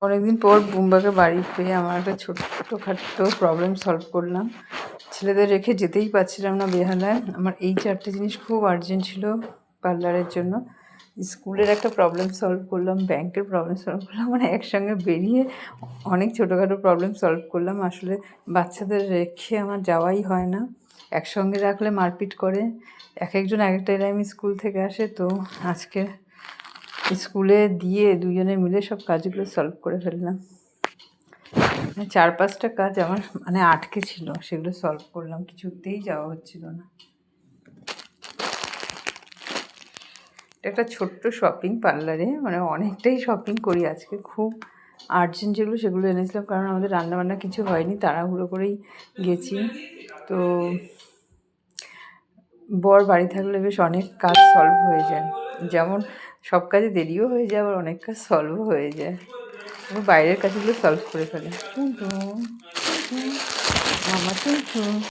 অনেকদিন পর বুম্বাকে বাড়ি পেয়ে আমার একটা ছোট্টখাট্টো প্রবলেম সলভ করলাম। ছেলেদের রেখে যেতেই পারছিলাম না বেহালায়। আমার এই 4টে জিনিস খুব আর্জেন্ট ছিল পার্লারের জন্য। স্কুলের একটা প্রবলেম সলভ করলাম, ব্যাংকের প্রবলেম সলভ করলাম, মানে একসঙ্গে বেরিয়ে অনেক ছোটোখাটো প্রবলেম সলভ করলাম। আসলে বাচ্চাদের রেখে আমার যাওয়াই হয় না, একসঙ্গে রাখলে মারপিট করে। একজন এক একটা টাইম স্কুল থেকে আসে, তো আজকে স্কুলে দিয়ে দুজনে মিলে সব কাজগুলো সলভ করে ফেললাম। 4-5টা কাজ আমার মানে আটকে ছিল, সেগুলো সলভ করলাম, কিছুতেই যাওয়া হচ্ছিল না। একটা ছোট্ট শপিং পার্লারে, মানে অনেকটাই শপিং করি আজকে, খুব আর্জেন্ট যেগুলো সেগুলো এনেছিলাম, কারণ আমাদের রান্নাবান্না কিছু হয়নি, তাড়াহুড়ো করেই গেছি। তো বর বাড়ি থাকলে বেশ অনেক কাজ সলভ হয়ে যায়, যেমন সব কাজে দেরিও হয়ে যায়, আবার অনেক কাজ সলভও হয়ে যায়। বাইরের কাজগুলো সলভ করে ফেলে। কিন্তু আমার